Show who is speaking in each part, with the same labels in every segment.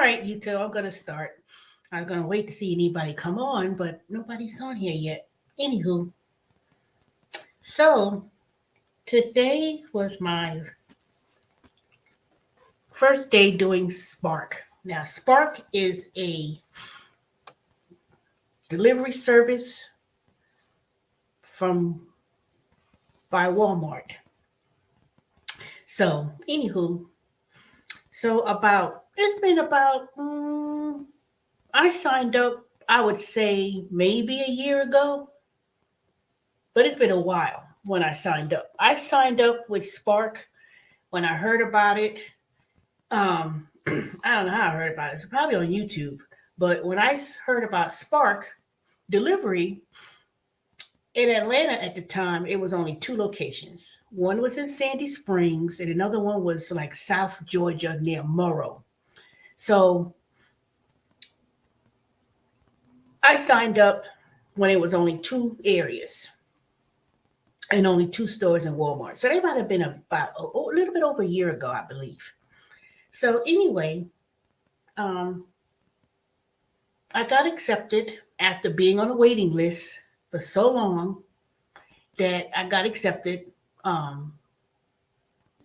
Speaker 1: right, you two, I'm gonna start. I'm gonna wait to see anybody come on, but nobody's on here yet. Anywho, so today was my first day doing Spark. Now, Spark is a delivery service from by Walmart. So, anywho, so about it's been about I signed up. I would say maybe a year ago, but it's been a while when I signed up. I signed up with Spark when I heard about it. Um, I don't know how I heard about it. It's probably on YouTube. But when I heard about Spark delivery in Atlanta at the time, it was only two locations. One was in Sandy Springs, and another one was like South Georgia near Murrow. So I signed up when it was only two areas and only two stores in Walmart. So they might have been about a little bit over a year ago, I believe. So anyway, um, I got accepted after being on a waiting list for so long that I got accepted um,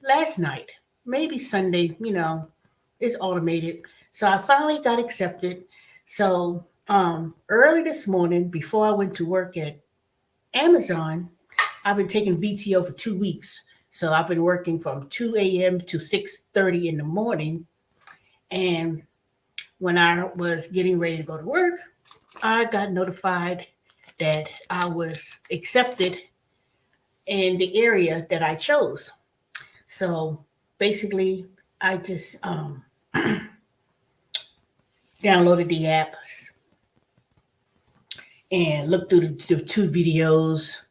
Speaker 1: last night, maybe Sunday. It's automated. So I finally got accepted. So early this morning, before I went to work at Amazon, I've been taking VTO for 2 weeks. So I've been working from 2 a.m. to 6:30 in the morning. And when I was getting ready to go to work, I got notified that I was accepted in the area that I chose. So basically, I just downloaded the app and looked through the two videos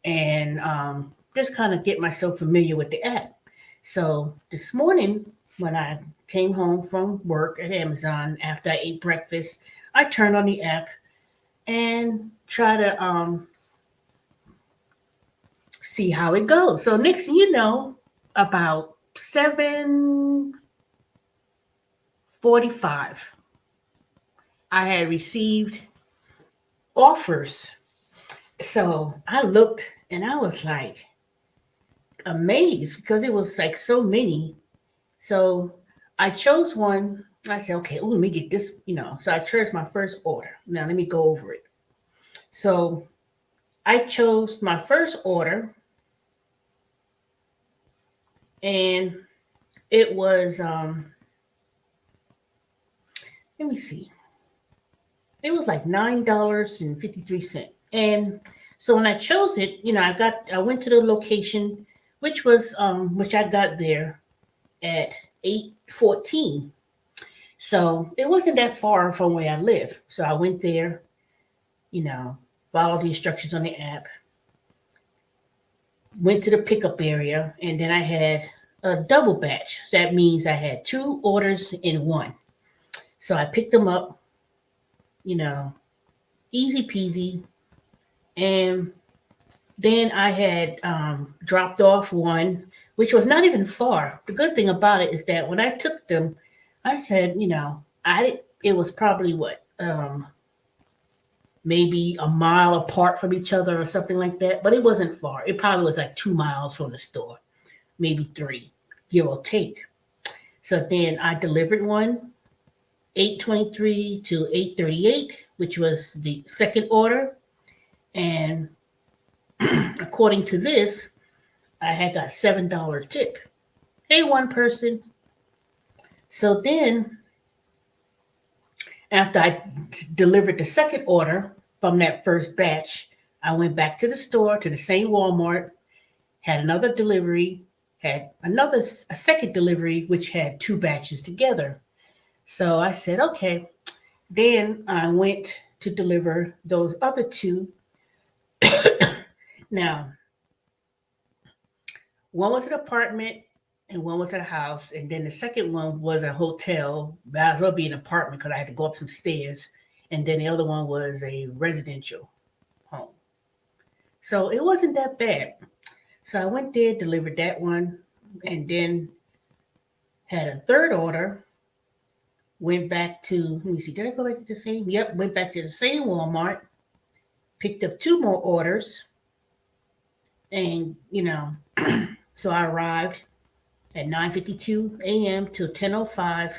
Speaker 1: and just kind of get myself familiar with the app. So this morning, when I came home from work at Amazon after I ate breakfast, I turned on the app and try to see how it goes. So next thing you know, about 7:45, I had received offers. So I looked and I was like amazed because it was like so many. So I chose one. I said, okay, let me get this. So I chose my first order. Now let me go over it. So I chose my first order and it was let me see. It was like $9.53. And so when I chose it, I went to the location which I got there at 8:14. So it wasn't that far from where I live. So I went there, you know, followed the instructions on the app, went to the pickup area, and then I had a double batch. That means I had two orders in one. So I picked them up, you know, easy peasy. And then I had dropped off one, which was not even far. The good thing about it is that when I took them, I said, it was probably maybe a mile apart from each other or something like that, but it wasn't far. It probably was like 2 miles from the store, maybe three, give or take. So then I delivered one 8:23 to 8:38, which was the second order. And according to this, I had got $7 tip. Hey, one person. So then, after I delivered the second order from that first batch, I went back to the store, to the same Walmart, had another delivery, had a second delivery, which had two batches together. So I said, okay. Then I went to deliver those other two. Now, one was an apartment and one was a house. And then the second one was a hotel. Might as well be an apartment because I had to go up some stairs. And then the other one was a residential home. So it wasn't that bad. So I went there, delivered that one, and then had a third order, Went back to, let me see, did I go back to the same? Yep, went back to the same Walmart, picked up two more orders, and so I arrived at 9:52 a.m. till 10:05.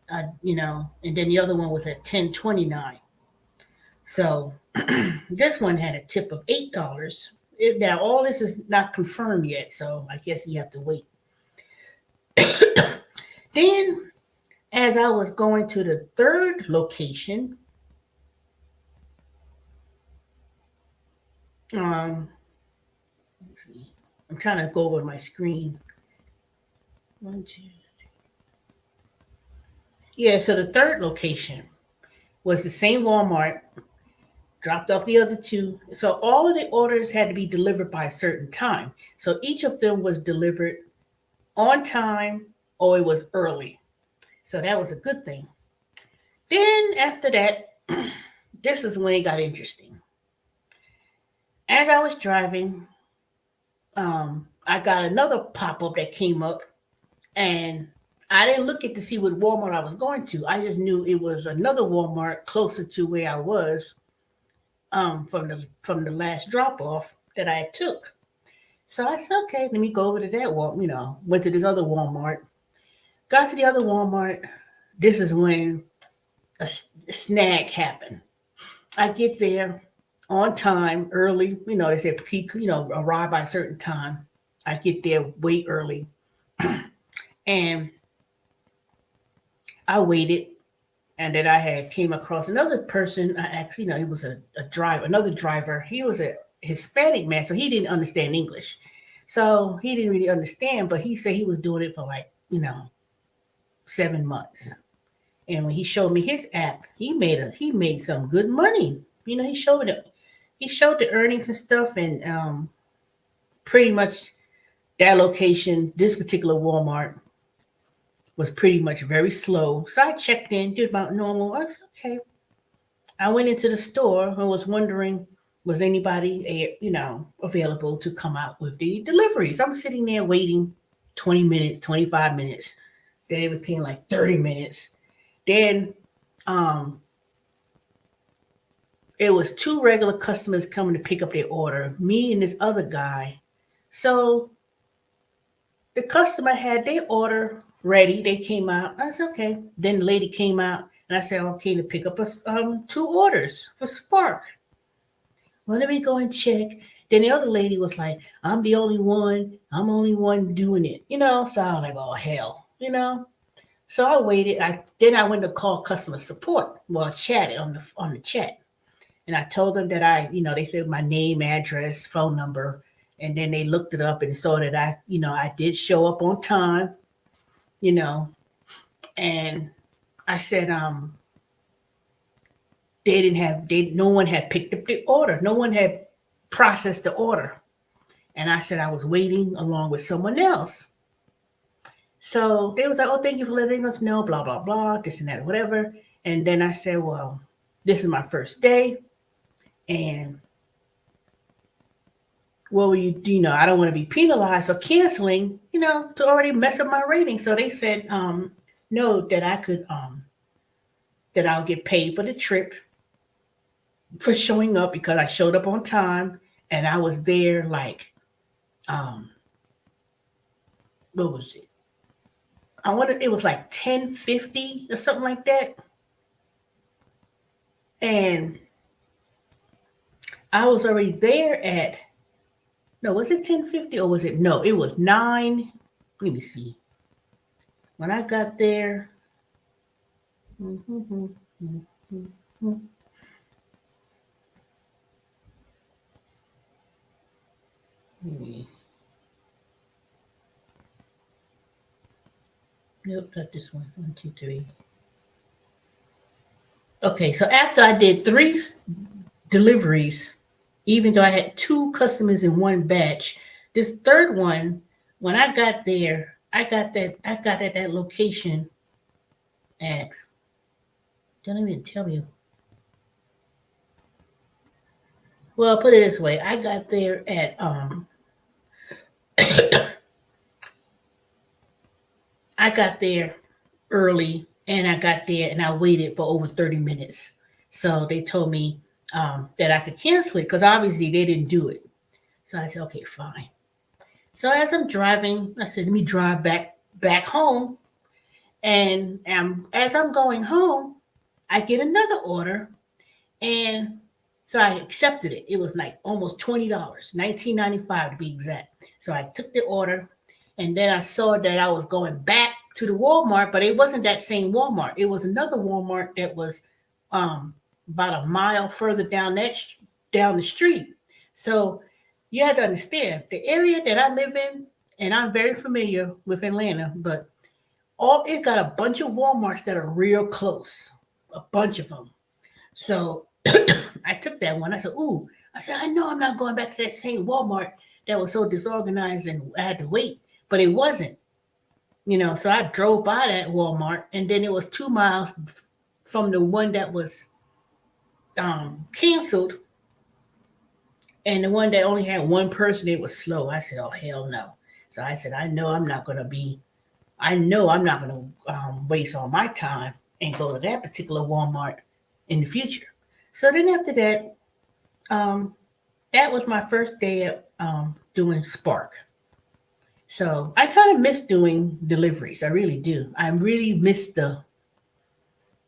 Speaker 1: And then the other one was at 10:29. So this one had a tip of $8. Now all this is not confirmed yet, so I guess you have to wait. Then, as I was going to the third location, um, I'm trying to go over my screen. One, two. Yeah, so the third location was the same Walmart, dropped off the other two. So all of the orders had to be delivered by a certain time. So each of them was delivered on time or it was early. So that was a good thing. Then after that, this is when it got interesting. As I was driving, I got another pop up that came up, and I didn't look at to see what Walmart I was going to. I just knew it was another Walmart closer to where I was from the last drop off that I took. So I said, okay, let me go over to that Walmart. Went to this other Walmart. Got to the other Walmart. This is when a snag happened. I get there on time, early. They said peak, arrive by a certain time. I get there way early. And I waited. And then I had came across another person. I asked, he was a driver, another driver. He was a Hispanic man, so he didn't understand English. So he didn't really understand, but he said he was doing it for 7 months. And when he showed me his app, he made some good money. He showed the earnings and stuff, and pretty much that location, this particular Walmart, was pretty much very slow. So I checked in, did about normal. I was okay. I went into the store and was wondering, was anybody, available to come out with the deliveries? I'm sitting there waiting 20 minutes, 25 minutes. Then it became like 30 minutes. Then it was two regular customers coming to pick up their order, me and this other guy. So the customer had their order ready. They came out. I said, okay. Then the lady came out and I said, okay, to pick up two orders for Spark. Well, let me go and check. Then the other lady was like, I'm the only one. I'm the only one doing it. So I was like, oh, hell. So I waited. Then I went to call customer support. Well, I chatted on the chat. And I told them that they said my name, address, phone number. And then they looked it up and saw that I did show up on time, and I said, no one had picked up the order. No one had processed the order. And I said I was waiting along with someone else. So they was like, oh, thank you for letting us know, blah, blah, blah, this and that, whatever. And then I said, well, this is my first day. And what will you do? I don't want to be penalized for canceling, to already mess up my rating. So they said, no, that I could, that I'll get paid for the trip for showing up because I showed up on time and I was there what was it? It was like 10:50 or something like that. And I was already there at, no, was it 10:50 or was it, no, it was 9. Let me see. When I got there, nope, not this one. 1, 2, 3. Okay, so after I did 3 deliveries, even though I had 2 customers in one batch, this third one, when I got there, I got at that location at, don't even tell you. Well, put it this way, I got there at I got there early And I got there and I waited for over 30 minutes. So they told me that I could cancel it because obviously they didn't do it. So I said, okay, fine. So as I'm driving, I said, let me drive back home. And as I'm going home, I get another order, and so I accepted it. It was like almost $20, 19.95 to be exact. So I took the order, and then I saw that I was going back to the Walmart, but it wasn't that same Walmart. It was another Walmart that was um, about a mile further down the street. So you have to understand the area that I live in, and I'm very familiar with Atlanta, but all it got a bunch of Walmarts that are real close, a bunch of them. So I took that one. I said, "Ooh," I said, "I know I'm not going back to that same Walmart that was so disorganized and I had to wait," but it wasn't. So I drove by that Walmart, and then it was 2 miles from the one that was canceled, and the one that only had one person. It was slow. I said, "Oh hell no!" So I said, I know I'm not going to waste all my time and go to that particular Walmart in the future." So then after that, um, that was my first day of doing Spark. So I kind of miss doing deliveries. I really do. I really miss the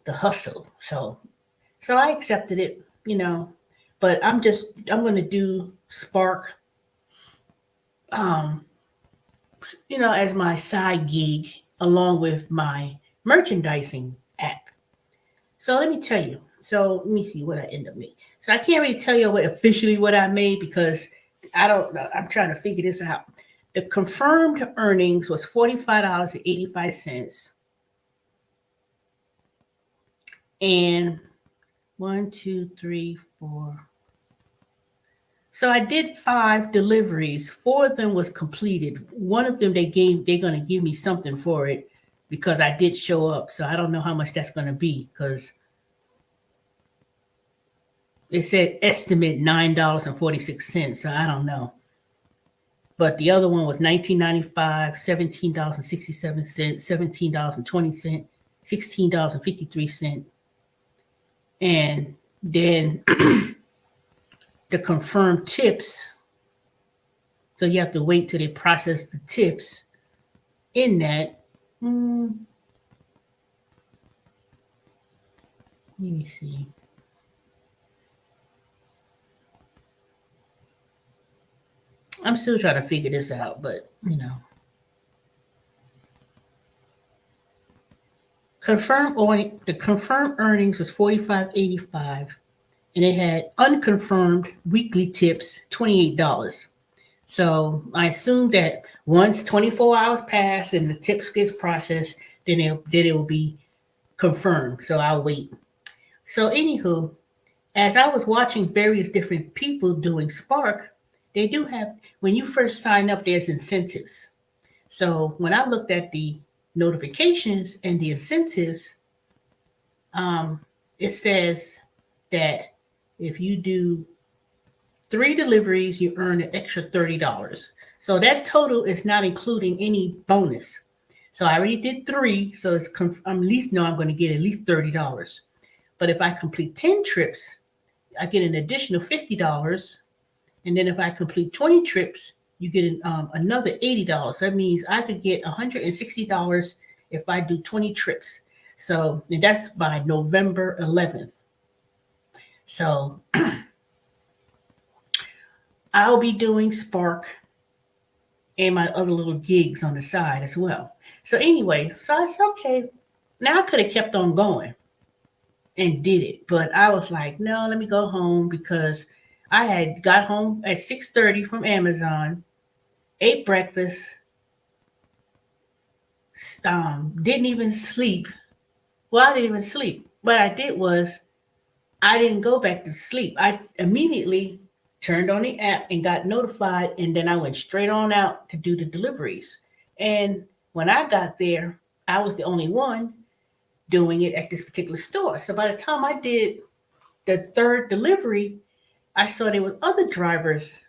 Speaker 1: hustle. So I accepted it. But I'm going to do Spark, um, as my side gig along with my merchandising app. So let me tell you. So let me see what I end up making. So I can't really tell you what I made because I don't know. I'm trying to figure this out. The confirmed earnings was $45.85. And one, two, three, four. So I did 5 deliveries. 4 of them was completed. One of them they're gonna give me something for it because I did show up. So I don't know how much that's gonna be because it said estimate $9.46. So I don't know. But the other one was 19.95, $17.67, $17.20, $16.53, and then the confirmed tips. So you have to wait till they process the tips in that. Let me see. I'm still trying to figure this out, but the confirmed earnings was 45.85, and it had unconfirmed weekly tips $28. So I assume that once 24 hours pass and the tips gets processed, then it will be confirmed. So I'll wait. So anywho, as I was watching various different people doing Spark, they do have when you first sign up, there's incentives. So when I looked at the notifications and the incentives, it says that if you do 3 deliveries, you earn an extra $30. So that total is not including any bonus. So I already did 3, so I'm at least know I'm going to get at least $30. But if I complete 10 trips, I get an additional $50. And then if I complete 20 trips, you get another $80. That means I could get $160 if I do 20 trips. So and that's by November 11th. So I'll be doing Spark and my other little gigs on the side as well. So anyway, so I said, okay, now I could have kept on going and did it, but I was like, no, let me go home because I had got home at 6:30 from Amazon, ate breakfast, didn't even sleep. Well, I didn't even sleep. What I did was I didn't go back to sleep. I immediately turned on the app and got notified, and then I went straight on out to do the deliveries. And when I got there, I was the only one doing it at this particular store. So by the time I did the 3rd delivery, I saw there were other drivers,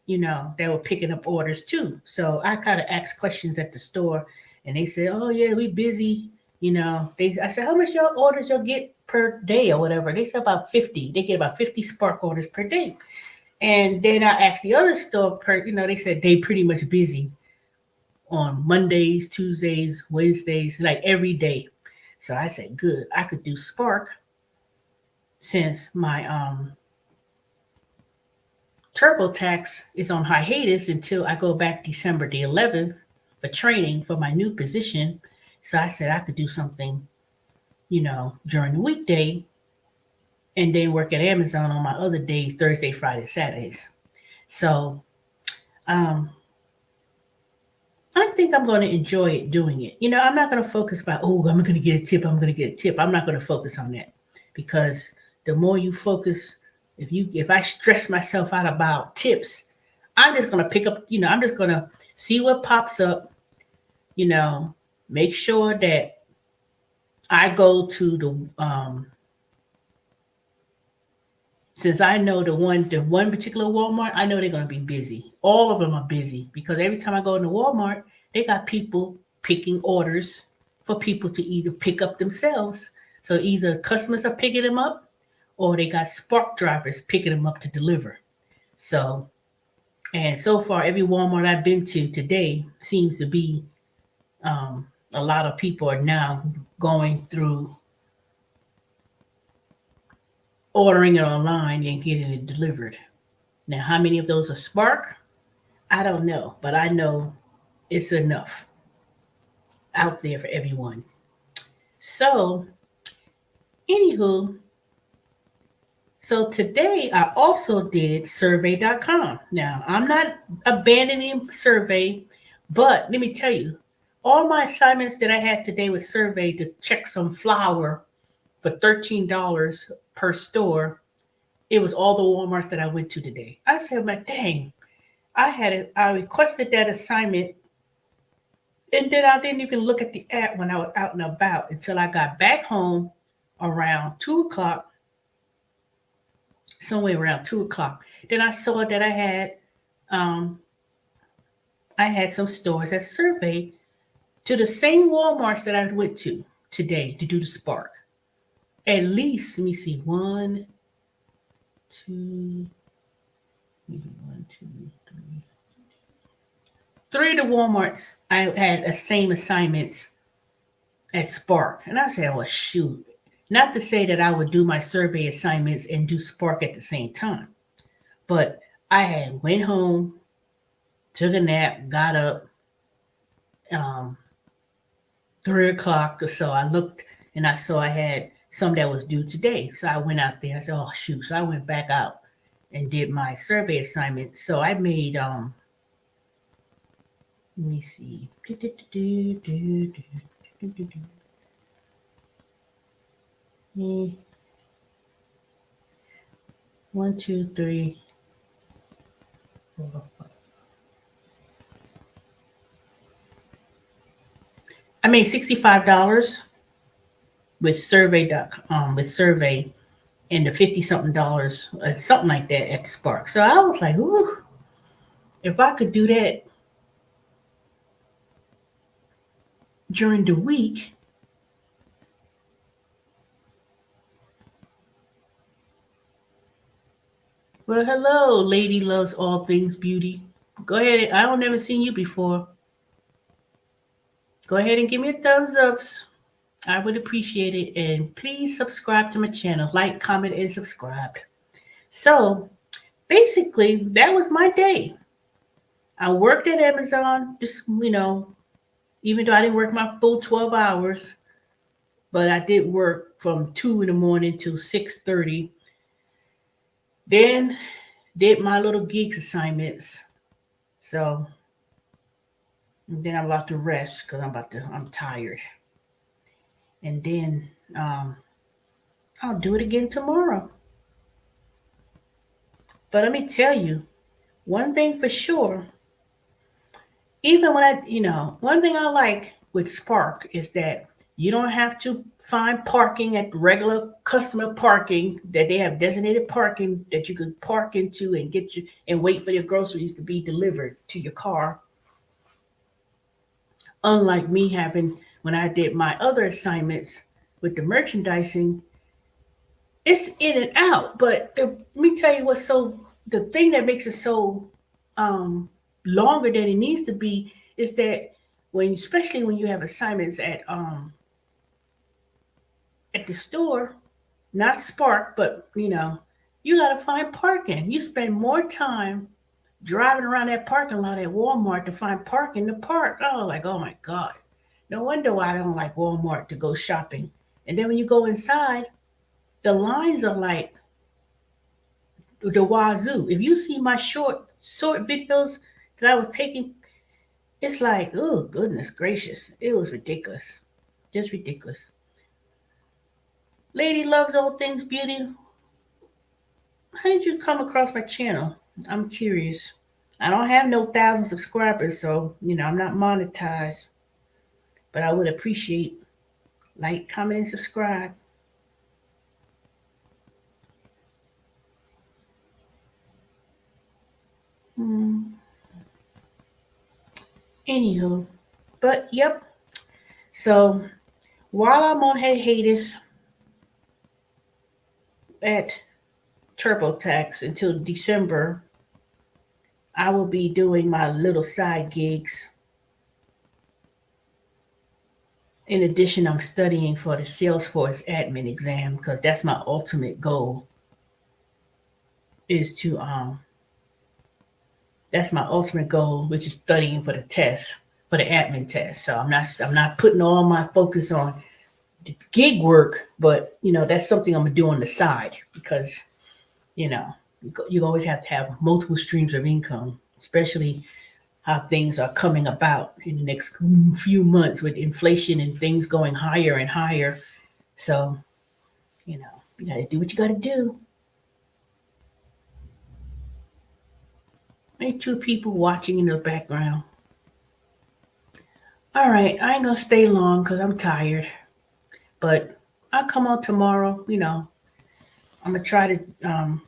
Speaker 1: that were picking up orders too. So I kind of asked questions at the store, and they said, "Oh yeah, we busy. I said, how much your orders you'll get per day or whatever? They said about 50. They get about 50 Spark orders per day. And then I asked the other store, they said they pretty much busy on Mondays, Tuesdays, Wednesdays, like every day. So I said, good, I could do Spark since my TurboTax is on hiatus until I go back December the 11th for training for my new position. So I said I could do something, during the weekday and then work at Amazon on my other days, Thursday, Friday, Saturdays. So I think I'm going to enjoy it doing it. I'm not going to focus about, oh, I'm going to get a tip. I'm going to get a tip. I'm not going to focus on that because the more you focus, if I stress myself out about tips, I'm just going to pick up, I'm just going to see what pops up, make sure that I go to since I know the one particular Walmart, I know they're going to be busy. All of them are busy because every time I go into Walmart, they got people picking orders for people to either pick up themselves. So either customers are picking them up or they got Spark drivers picking them up to deliver. So, and so far, every Walmart I've been to today seems to be a lot of people are now going through ordering it online and getting it delivered. Now, how many of those are Spark? I don't know, but I know it's enough out there for everyone. So, anywho, so today I also did survey.com. Now, I'm not abandoning survey, but let me tell you, all my assignments that I had today with survey to check some flour for $13 per store, it was all the Walmarts that I went to today. I said, "My dang, I requested that assignment, and then I didn't even look at the app when I was out and about until I got back home around 2 o'clock, somewhere around 2 o'clock. Then I saw that um, I had some stores that surveyed to the same Walmarts that I went to today to do the Spark. At least, let me see, one, two, maybe one, two, three. Three of the Walmarts I had the same assignments at Spark. And I said, well, shoot. Not to say that I would do my survey assignments and do Spark at the same time, but I had went home, took a nap, got up, um, 3 o'clock or so. I looked and I saw I had some that was due today. So I went out there. I said, oh shoot. So I went back out and did my survey assignment. So I made let me see. One, two, three, four, five. I made $65 with survey and the 50 something dollars, something like that at the Spark. So I was like, ooh, if I could do that during the week. Well, hello, lady loves all things beauty. Go ahead. I don't never seen you before. Go ahead and give me a thumbs ups. I would appreciate it. And please subscribe to my channel. Like, comment, and subscribe. So basically, that was my day. I worked at Amazon, just, even though I didn't work my full 12 hours, but I did work from 2 in the morning till 6:30. Then did my little gigs assignments. So then I'm about to rest because I'm tired. And then I'll do it again tomorrow. But let me tell you, one thing for sure, even when one thing I like with Spark is that you don't have to find parking at regular customer parking, that they have designated parking that you could park into and get you and wait for your groceries to be delivered to your car. Unlike me having when I did my other assignments with the merchandising, it's in and out. But let me tell you what's the thing that makes it so um, longer than it needs to be is that especially when you have assignments at the store, not Spark, but you got to find parking. You spend more time driving around that parking lot at Walmart to find parking to park. Oh, like, oh my God. No wonder why I don't like Walmart to go shopping. And then when you go inside, the lines are like the wazoo. If you see my short videos that I was taking, it's like, oh goodness gracious. It was ridiculous. Just ridiculous. Lady loves all things beauty. How did you come across my channel? I'm curious. I don't have no 1,000 subscribers, so I'm not monetized. But I would appreciate like, comment, and subscribe. Anywho, but yep. So while I'm on hiatus at TurboTax until December, I will be doing my little side gigs. In addition, I'm studying for the Salesforce admin exam because that's my ultimate goal. Is to That's my ultimate goal, which is studying for the test, for the admin test. So I'm not putting all my focus on gig work, but that's something I'm gonna do on the side because you always have to have multiple streams of income, especially how things are coming about in the next few months with inflation and things going higher and higher. So you got to do what you got to do. Maybe two people watching in the background. All right, I ain't gonna stay long because I'm tired, but I'll come on tomorrow. I'm gonna try to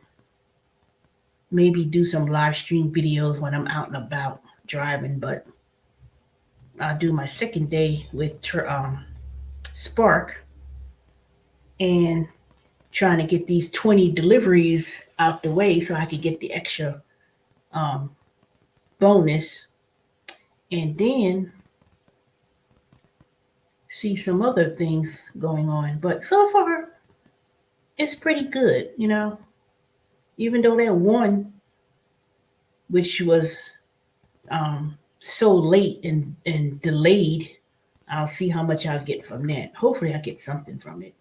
Speaker 1: maybe do some live stream videos when I'm out and about driving, but I'll do my second day with Spark and trying to get these 20 deliveries out the way so I could get the extra bonus and then see some other things going on. But so far, it's pretty good, even though that one, which was so late and delayed, I'll see how much I'll get from that. Hopefully, I get something from it.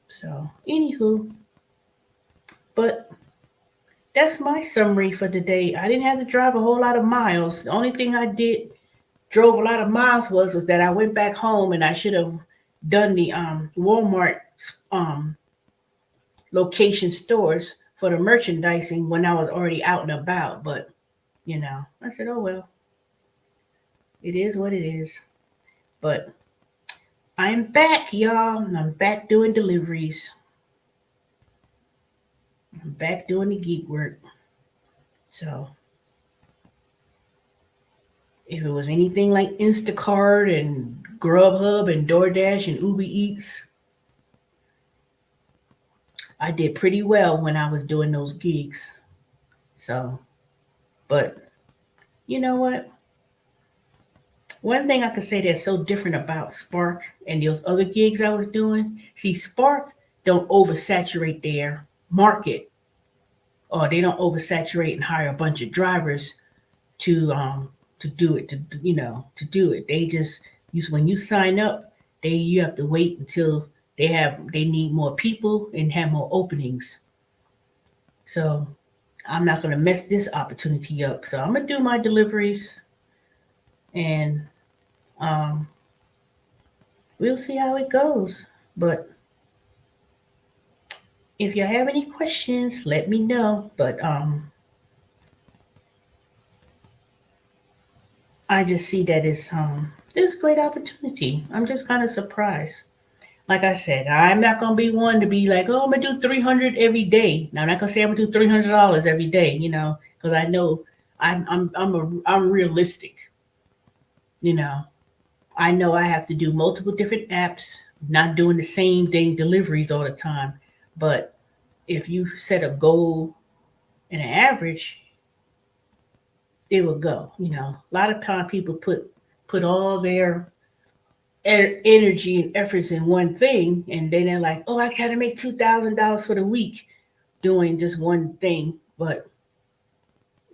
Speaker 1: So, anywho, but that's my summary for today. I didn't have to drive a whole lot of miles. The only thing I drove a lot of miles was that I went back home and I should have done the Walmart location stores for the merchandising when I was already out and about. But I said, oh well, it is what it is. But I'm back, y'all, and I'm back doing deliveries. I'm back doing the geek work. So if it was anything like Instacart and Grubhub and DoorDash and Uber Eats, I did pretty well when I was doing those gigs. So, but you know what? One thing I could say that's so different about Spark and those other gigs I was doing, see, Spark don't oversaturate their market, or they don't oversaturate and hire a bunch of drivers to do it, to do it. They just use, when you sign up, you have to wait until they need more people and have more openings. So I'm not gonna mess this opportunity up. So I'm gonna do my deliveries and we'll see how it goes. But if you have any questions, let me know. But I just see that it's a great opportunity. I'm just kind of surprised. Like I said, I'm not gonna be one to be like, oh, I'm gonna do 300 every day. Now I'm not gonna say I'm gonna do $300 every day, because I know I'm realistic. I know I have to do multiple different apps, not doing the same thing deliveries all the time. But if you set a goal and an average, it will go. A lot of time people put all their energy and efforts in one thing, and then they're like, "Oh, I gotta make $2,000 for the week doing just one thing." But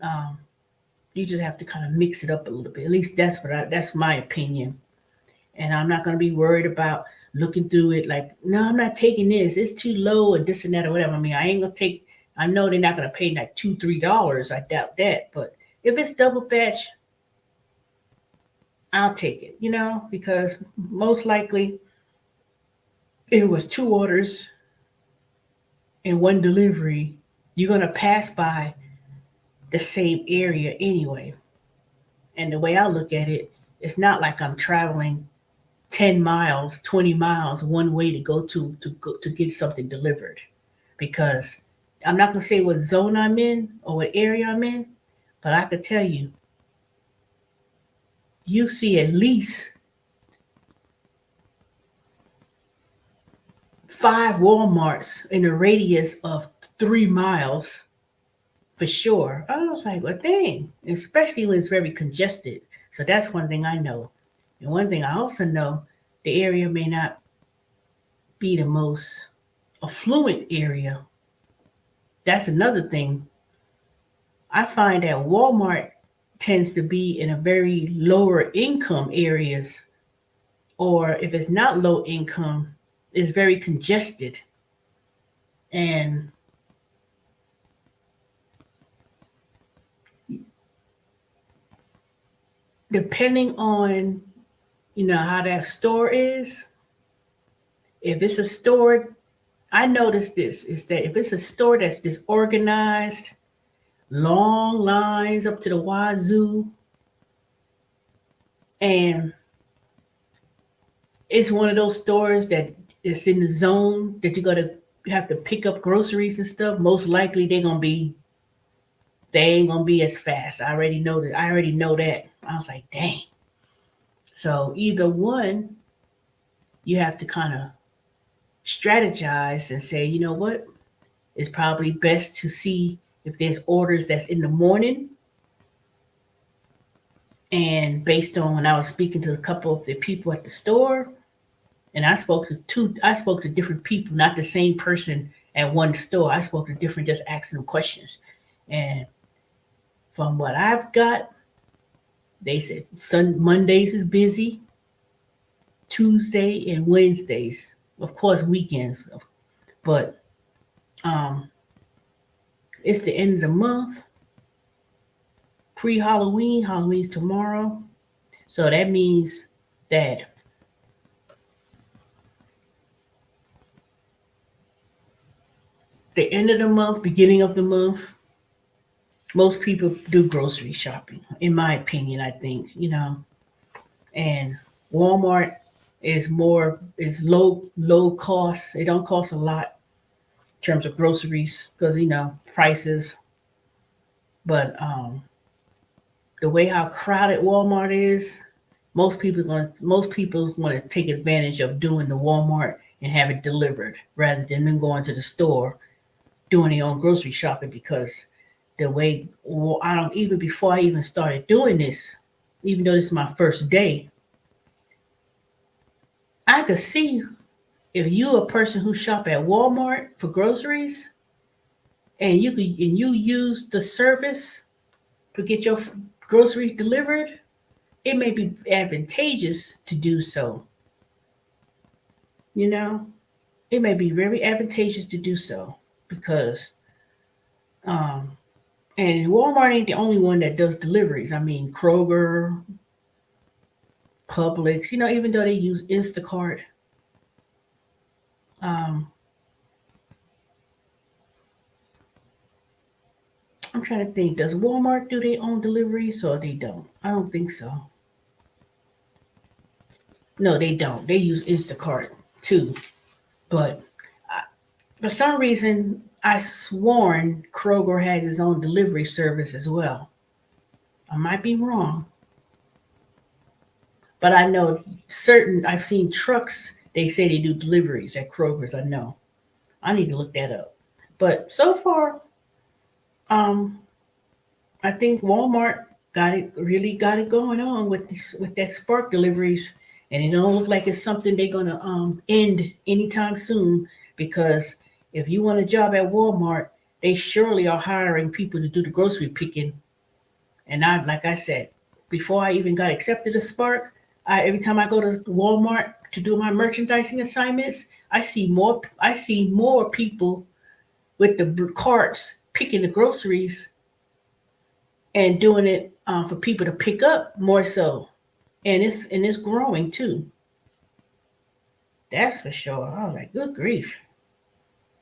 Speaker 1: um, you just have to kind of mix it up a little bit. At least that's my opinion. And I'm not gonna be worried about looking through it like, no, I'm not taking this. It's too low and this and that or whatever. I mean, I ain't gonna take. I know they're not gonna pay like $2, $3. I doubt that. But if it's double batch, I'll take it. Because most likely if it was two orders and one delivery, you're gonna pass by the same area anyway. And the way I look at it, it's not like I'm traveling 10 miles, 20 miles one way to go to get something delivered. Because I'm not gonna say what zone I'm in or what area I'm in, but I could tell you, you see at least 5 Walmarts in a radius of 3 miles for sure. I was like, well, dang, especially when it's very congested. So that's one thing I know. And one thing I also know, the area may not be the most affluent area. That's another thing. I find that Walmart tends to be in a very lower income areas, or if it's not low income, it's very congested. And depending on how that store is, if it's a store, I noticed this is that if it's a store that's disorganized, long lines up to the wazoo, and it's one of those stores that is in the zone that you have to pick up groceries and stuff, most likely they ain't gonna be as fast. I already know that. I was like, dang. So either one, you have to kind of strategize and say, you know what? It's probably best to see if there's orders that's in the morning. And based on when I was speaking to a couple of the people at the store, and I spoke to different people, not the same person at one store. I spoke to different, just asking them questions. And from what I've got, they said Mondays is busy, Tuesday and Wednesdays, of course weekends, but um, it's the end of the month, pre-Halloween. Halloween's tomorrow, so that means that the end of the month, beginning of the month, most people do grocery shopping. In my opinion, I think and Walmart is low cost. It don't cost a lot in terms of groceries because prices. But the way how crowded Walmart is, most people want to take advantage of doing the Walmart and have it delivered rather than them going to the store doing their own grocery shopping. Because the way I don't even before I even started doing this, even though this is my first day, I could see if you a person who shop at Walmart for groceries and you use the service to get your groceries delivered, it may be advantageous to do so. You know, it may be very advantageous to do so because um and Walmart ain't the only one that does deliveries. I mean Kroger, Publix, even though they use Instacart, um I'm trying to think, does Walmart do their own deliveries or they don't? I don't think so. No, they don't. They use Instacart too. But for some reason, I sworn Kroger has its own delivery service as well. I might be wrong, But I know I've seen trucks, they say they do deliveries at Kroger's. I know. I need to look that up. But so far, um, I think Walmart really got it going on with with that Spark deliveries, and it don't look like it's something they're gonna end anytime soon. Because if you want a job at Walmart, they surely are hiring people to do the grocery picking. And like I said, before I even got accepted as Spark, every time I go to Walmart to do my merchandising assignments, I see more people with the carts picking the groceries and doing it for people to pick up more so, and it's growing too. That's for sure. I was like, good grief.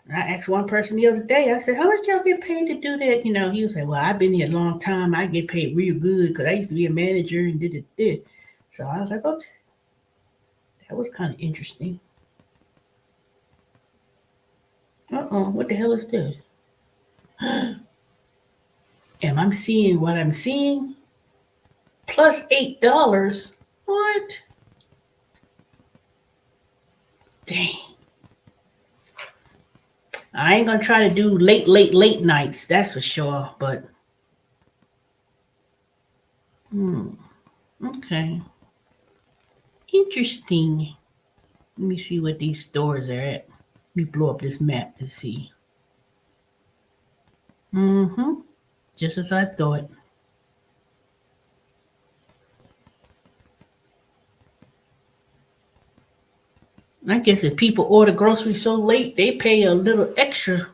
Speaker 1: And I asked one person the other day. I said, "How much y'all get paid to do that?" He was like, "Well, I've been here a long time. I get paid real good because I used to be a manager and did it." So I was like, "Okay, that was kind of interesting." What the hell is this? Am I seeing what I'm seeing? Plus $8. What? Dang. I ain't gonna try to do late nights, that's for sure. But okay, interesting. Let me see what these stores are at. Let me blow up this map to see. Mm-hmm. Just as I thought. I guess if people order groceries so late, they pay a little extra.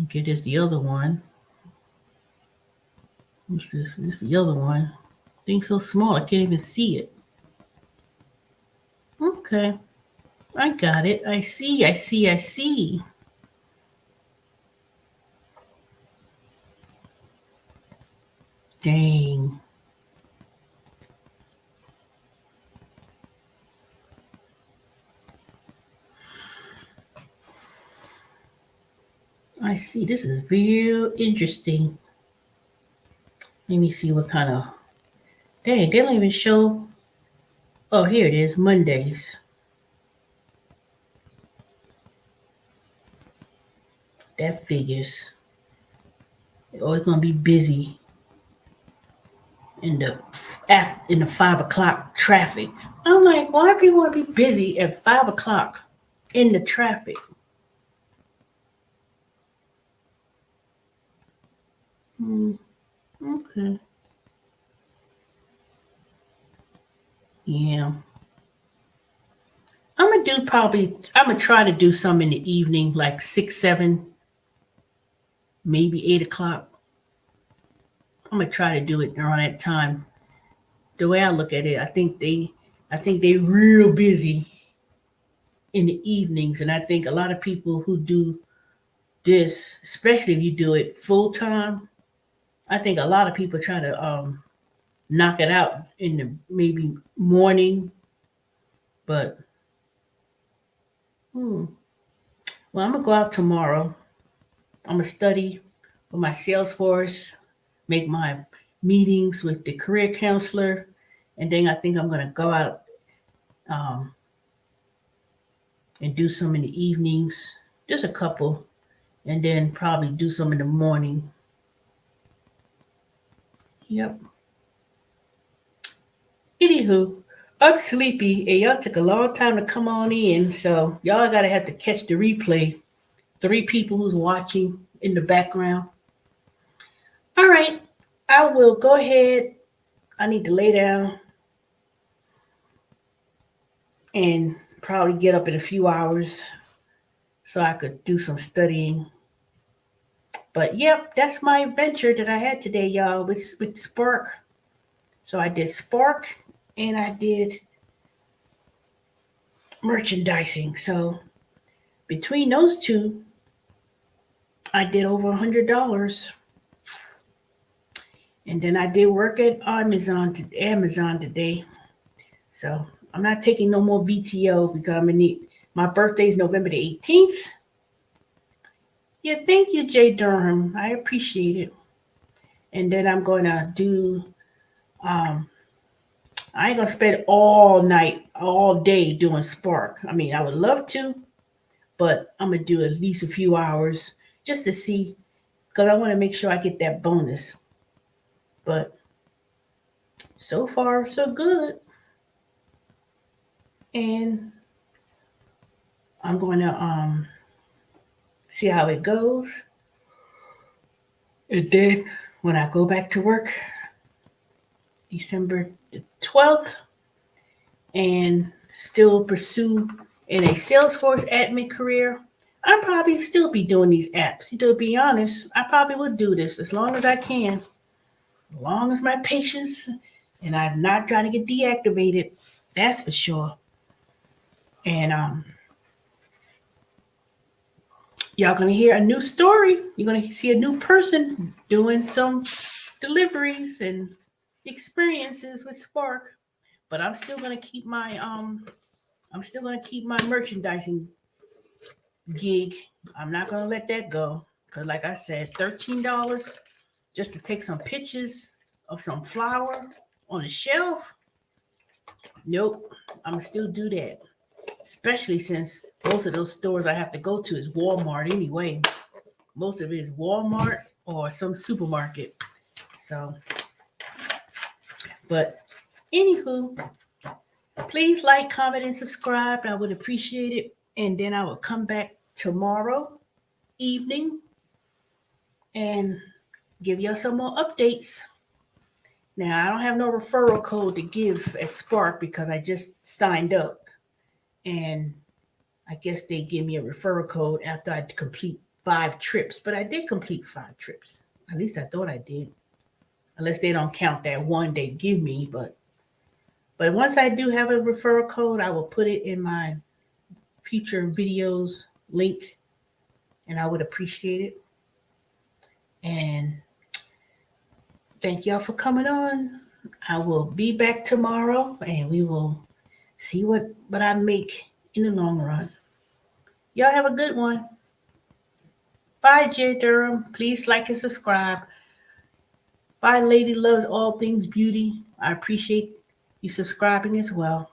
Speaker 1: Okay, there's the other one. What's this? This is the other one. Thing's so small I can't even see it. Okay, I got it. I see. Dang. I see. This is real interesting. Let me see what kind of. Dang, they don't even show. Oh, here it is. Mondays. That figures. Oh, it's gonna be busy in the 5 o'clock traffic. I'm like, why do people want to be busy at 5 o'clock in the traffic? Hmm. Okay. Yeah. I'm gonna try to do some in the evening, like 6, 7, maybe 8 o'clock. I'm gonna try to do it around that time. The way I look at it, I think they real busy in the evenings, and I think a lot of people who do this, especially if you do it full time, I think a lot of people try to knock it out in the maybe morning. But well, I'm gonna go out tomorrow. I'm gonna study with my Salesforce, make my meetings with the career counselor, and then I think I'm gonna go out um, and do some in the evenings, just a couple, and then probably do some in the morning. Yep. Anywho, I'm sleepy, and y'all took a long time to come on in, so y'all gotta have to catch the replay. 3 people who's watching in the background. All right, I will go ahead. I need to lay down and probably get up in a few hours so I could do some studying. But yep, that's my adventure that I had today, y'all, with Spark. So I did Spark and I did merchandising. So between those two, I did over $100. And then I did work at Amazon today. So I'm not taking no more VTO because I'm gonna need my birthday is November the 18th. Yeah, thank you, Jay Durham. I appreciate it. And then I'm gonna do Um, I ain't gonna spend all night, all day doing Spark. I mean, I would love to, but I'm gonna do at least a few hours just to see, because I want to make sure I get that bonus. But so far, so good. And I'm going to see how it goes. And then when I go back to work, December the 12th, and still pursue in a Salesforce admin career, I'll probably still be doing these apps. To be honest, I probably would do this as long as I can, as long as my patience, and I'm not trying to get deactivated. That's for sure. And y'all gonna hear a new story. You're gonna see a new person doing some deliveries and experiences with Spark. But I'm still gonna keep my merchandising gig. I'm not gonna let that go. Cause like I said, $13 just to take some pictures of some flour on the shelf. Nope. I'm gonna still do that. Especially since most of those stores I have to go to is Walmart anyway. Most of it is Walmart or some supermarket. So, but anywho, please like, comment, and subscribe. I would appreciate it. And then I will come back tomorrow evening and give y'all some more updates. Now, I don't have no referral code to give at Spark because I just signed up. And I guess they give me a referral code after I complete 5 trips. But I did complete 5 trips. At least I thought I did. Unless they don't count that one they give me. But once I do have a referral code, I will put it in my future videos link. And I would appreciate it. And thank y'all for coming on. I will be back tomorrow and we will see what I make in the long run. Y'all have a good one. Bye, Jay Durham. Please like and subscribe. Bye, Lady Loves All Things Beauty. I appreciate you subscribing as well.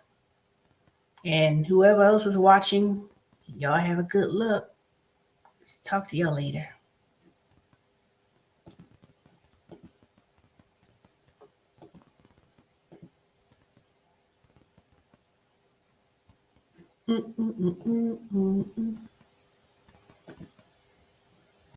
Speaker 1: And whoever else is watching, y'all have a good look. Talk to y'all later. Mm-mm-mm-mm-mm-mm.